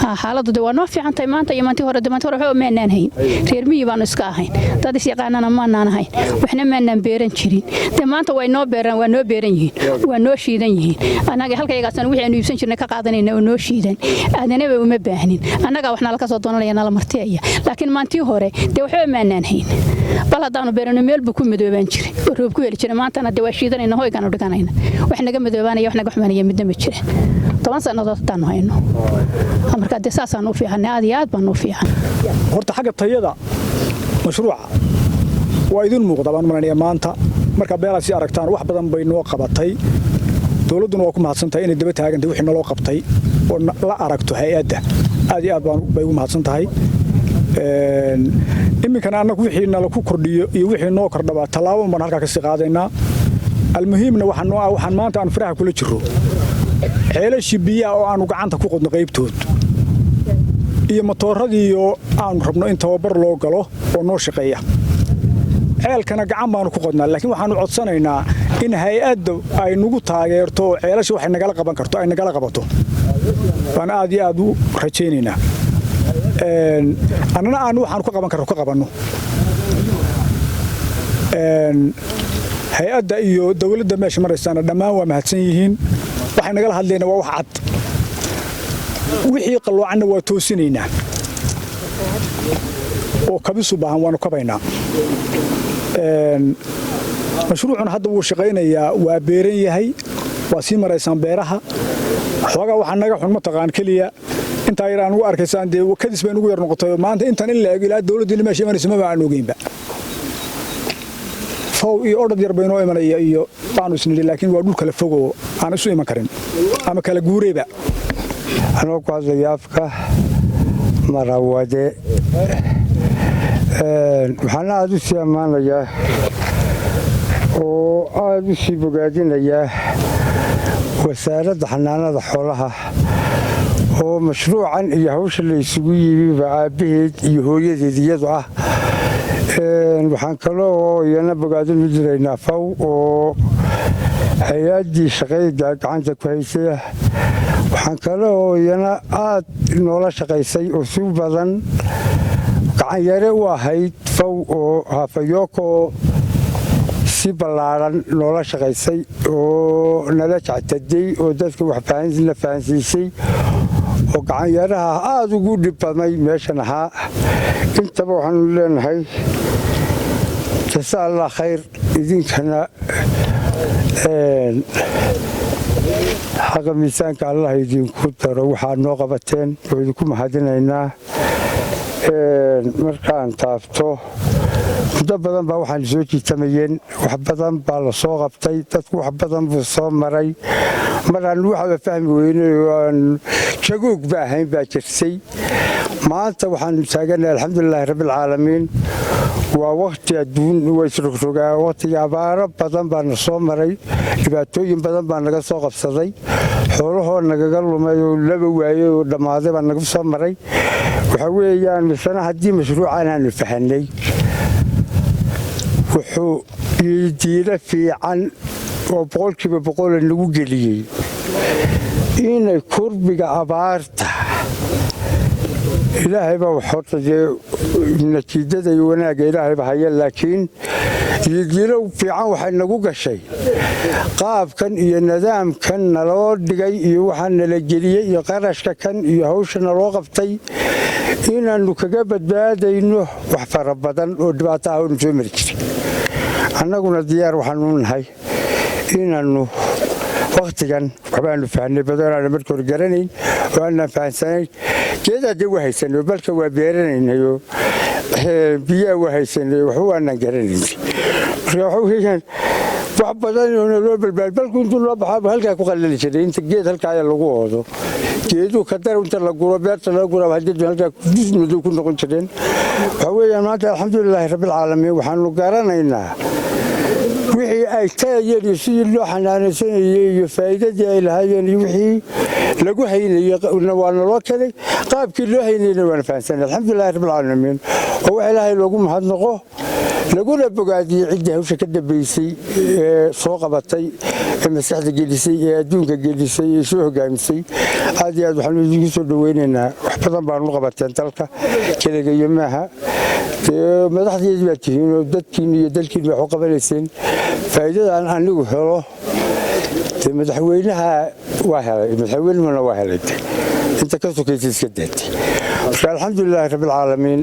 xaaladdu waa noo fiican tahay maanta iyo maantii hore waxba ma aanan hayn reer miyi baan iska ahayn dad is yaqaanana ma aanan hayn waxna ma aanan beeran jirin maanta way noo beeran yihiin waa noo shiidan yihiin anaga halkaygaasna wixii aan iibsan jirnay ka qaadanayna oo noo shiidan aadanaaba uma baahnin anaga waxna la ka soo doonanaya nala martiyaya laakiin maantii hore waxba ma aanan hayn bal hadaanu beerano meel buu ku midoobaan jiray oo roob ku heli jiray maantana waa shiidanayna hoygaan u dhiganayna wax naga midoobaanaya wax naga xumaanaya midna ma jiraan 10 sanadood taanu hayno marka saasaan u fiican aad iyo aad baan u fiican horta xagga tayada mashruuca waa idin muuqda baan maranaya maanta marka beelaasi aragtaan wax badan bay noo qabatay dawladuna waa ku mahadsantahay inay daba taagantay wixii noo qabtay oo la aragto hay'adda aad iyo aad baan bay u mahadsantahay iminkana annagu wixii nala ku kordhiyo iyo wixii noo kordhaba talaabo baan halka ka sii qaadaynaa almuhiimna waxaan maanta aan faraha kula jiro ceelashii biyaha oo aanu gacanta ku qodno qaybtood iyo matooradii aanu rabno in tababar loo galo oo noo shaqeeya ceelkana gacan baanu ku qodnaa laakiin waxaanu codsanaynaa in hay'adda ay nagu taageerto oo ceelasha wax nagala qaban karto ay nagala qabato baan aad iyo aad u rajaynaynaa annana aan waxaanu ka qaban karno ka qabanno hay'adda iyo dawladda meesha maraysaana dhammaan waa mahadsan yihiin waxay nagala hadlayna waa wax cad wixii qaloocanna waa toosinaynaa oo kabisu baahan waanu kabaynaa mashruucuna hadda wuu shaqaynayaa waa beeran yahay waa sii maraysaan beeraha xoogaa waxaa naga xun mataqaan keliya intaa yar aan ugu arkaysaan dee kadis bay nugu yar noqotay maanta intan in la eg ilaa dawladdiina meesha imanaysa maba aan ogeynba fow iyo odhad yar baynoo imanaya iyo baanu isnidhi laakiin waa dhul kala fogoo aan isu iman karin ama kala guureyba anoo ku hadlaya afka marawade waxaan aad u sii ammaanayaa oo aad u sii bogaadinayaa wasaaradda xanaanada xoolaha oo mashruucan iyo hawsha la isugu yimiba aabbaheed iyo hooyadeed iyadu ah waxaan kaloo iyana bogaadin u jiraynaa faw oo hay-addii shaqayda gacanta ku haysay waxaan kaloo iyana aad noola shaqaysay oo si badan gacanyare u ahayd faw oo hafayoko si ballaaran noola shaqaysay oo nala jectaday oo dadka wax la fahansiisay oo gacanyaraha aad ugu dhib badnay meeshan ahaa intaba waxaanu leenahay jasaa allah khayr idinkana xaqa miisaanka allah idinku daro waxaad noo qabateen oo idinku mahadinaynaa markaan taabto muddo badan baa waxaan soo jiitamayeen wax badan baa la soo qabtay dadku wax badan buu soo maray maraan waxba fahmi weynay oo aan jagoog ba ahayn baa jirsay maanta waxaan taaganahay alxamdulilaahi rabbilcaalamiin waa waqti adduun waa isrogrogaa waqtiga abaaro badan baa na soo maray dhibaatooyin badan baa naga soo qabsaday xoolahoo nagaga lumay oo laba waayey oo dhammaaday baa naga soo maray waxaa weeyaan misana haddii mashruucan aanu fahanay wuxuu diilo fiican oo 100% nagu geliyey inay kurbiga abaarta ilaahay baa horta natiijada iyo wanaagga ilaahay baa haya laakiin diilo fiican waxay nagu gashay qaabkan iyo nidaamkan naloo dhigay iyo waxaan nala geliyey iyo qarashka kan iyo hawsha naloo qabtay inaannu kaga badbaadayno wax fara badan oo dhibaato ah oo soo mari jiray annaguna diyaar waxaanu nahay inaannu waqtigan waxbaanu fahnay badanaan markii hore garanayn oo aanan fahansanay geedaa dee waa haysanay balka waa beeranaynayo biyaa waa haysanay waxba waanan garanayn marka waxa weeyaan wax badan oo naloo balbaal balku intuu loo baxaaba halkaa ku qalali jiray inta geed halkaa ayaa lagu oodo geeduu ka dar inta la guro beerta laga guro hadii halkaa madow ku noqon jireen waxa weeyaan maanta alxamdulilaahi rabbilcaalamiin waxaanu garanaynaa wixii ay taayeen iyo sidii loo xanaanaysanayay iyo faa'iidadii ay lahaayeen iyo wixii lagu haynayay waa naloo keenay qaabkii loo haynayna waan fahansanay alxamdulilaahi rabbilcaalamiin oo wax ilaahay loogu mahadnaqo laguna bogaadiyey ciddii hawsha ka dambaysay ee soo qabatay ee maskaxda gelisay ee adduunka gelisay ee soo hogaamisay aad iyo aad waxaanu idinku soo dhaweynaynaa wax badan baanu qabateen dalka keligayo maaha madaxdeedii baa tihiin oo dadkiin iyo dalkiin wax u qabanayseen faa'iidada aan anigu helo madaxweynaha waa helay madaxweynuhuna waa helay inta ka sokaysa iska daatay marka alxamdulilaahi rabbil caalamiin